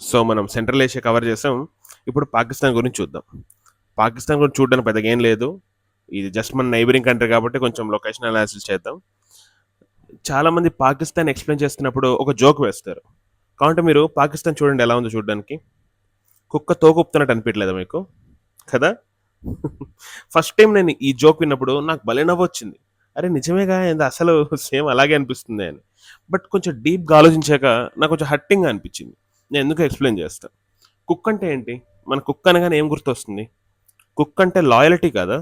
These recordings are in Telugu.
సో మనం సెంట్రల్ ఏషియా కవర్ చేసాం. ఇప్పుడు పాకిస్తాన్ గురించి చూద్దాం. పాకిస్తాన్ గురించి చూడడానికి పెద్దగా ఏం లేదు. ఇది జస్ట్ మన నైబరింగ్ కంట్రీ కాబట్టి కొంచెం లొకేషన్ అనాలిసిస్ చేద్దాం. చాలా మంది పాకిస్తాన్ ఎక్స్ప్లెయిన్ చేస్తున్నప్పుడు ఒక జోక్ వేస్తారు. కాబట్టి మీరు పాకిస్తాన్ చూడండి ఎలా ఉందో చూడడానికి. కుక్క తోకుపుతున్నట్టు అనిపించలేదా మీకు? కదా? ఫస్ట్ టైం నేను ఈ జోక్ విన్నప్పుడు నాకు భలే నవ్వొచ్చింది. అరే నిజమేగా ఏంది అసలు సేమ్ అలాగే అనిపిస్తుంది అని. బట్ కొంచెం డీప్‌గా ఆలోచించాక నాకు కొంచెం హర్టింగ్‌గా అనిపించింది. నేను ఎందుకో ఎక్స్‌ప్లెయిన్ చేస్తా. కుక్ అంటే ఏంటి? మన కుక్ అనగానే ఏం గుర్తొస్తుంది? కుక్ అంటే లాయల్టీ కాదా?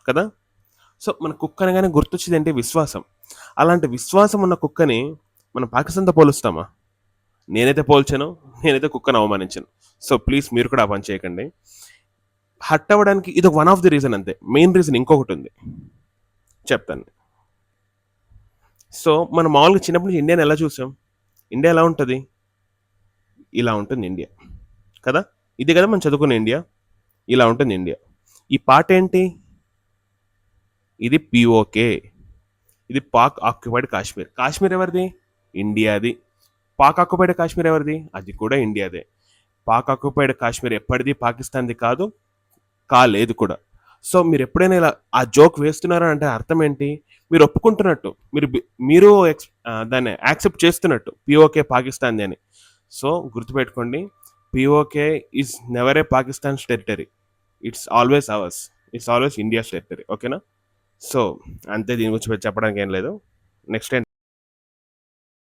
కదా? సో మన కుక్ అనగానే గుర్తొచ్చేది ఏంటి? విశ్వాసం. అలాంటి విశ్వాసం ఉన్న కుక్కని మనం పాకిస్తాన్‌తో పోలుస్తామా? నేనైతే పోల్చను. నేనైతే కుక్కని అవమానించను. సో ప్లీజ్ మీరు కూడా ఆ పని చేయకండి. హర్ట్ అవ్వడానికి ఇది వన్ ఆఫ్ ది రీజన్ అంతే. మెయిన్ రీజన్ ఇంకొకటి ఉంది. చెప్తాను. సో మనం మామూలుగా చిన్నప్పటి నుంచి ఇండియాని ఎలా చూసాం? ఇండియా ఎలా ఉంటది? ఇలా ఉంటుంది ఇండియా. కదా? ఇది కదా మనం చదువుకున్న ఇండియా. ఇలా ఉంటుంది ఇండియా. ఈ పార్ట్ ఏంటి? ఇది పీఓకే. ఇది పాక్ ఆక్యుపైడ్ కాశ్మీర్. కాశ్మీర్ ఎవరిది? ఇండియాది. పాక్ ఆక్యుపైడ్ కాశ్మీర్ ఎవరిది? అది కూడా ఇండియాదే. పాక్ ఆక్యుపైడ్ కాశ్మీర్ ఎప్పటిది పాకిస్తాన్ది కాదు, కాలేదు కూడా. సో మీరు ఎప్పుడైనా ఇలా ఆ జోక్ వేస్తున్నారా అంటే అర్థం ఏంటి? మీరు ఒప్పుకుంటున్నట్టు. మీరు దాన్ని యాక్సెప్ట్ చేస్తున్నట్టు. పీఓకే పాకిస్తాన్ది అని. సో గుర్తుపెట్టుకోండి. PoK is never A Pakistan's territory. It's always hours. It's always India's territory. ఓకేనా? సో అంతే, దీని గురించి చెప్పడానికి ఏం లేదు. నెక్స్ట్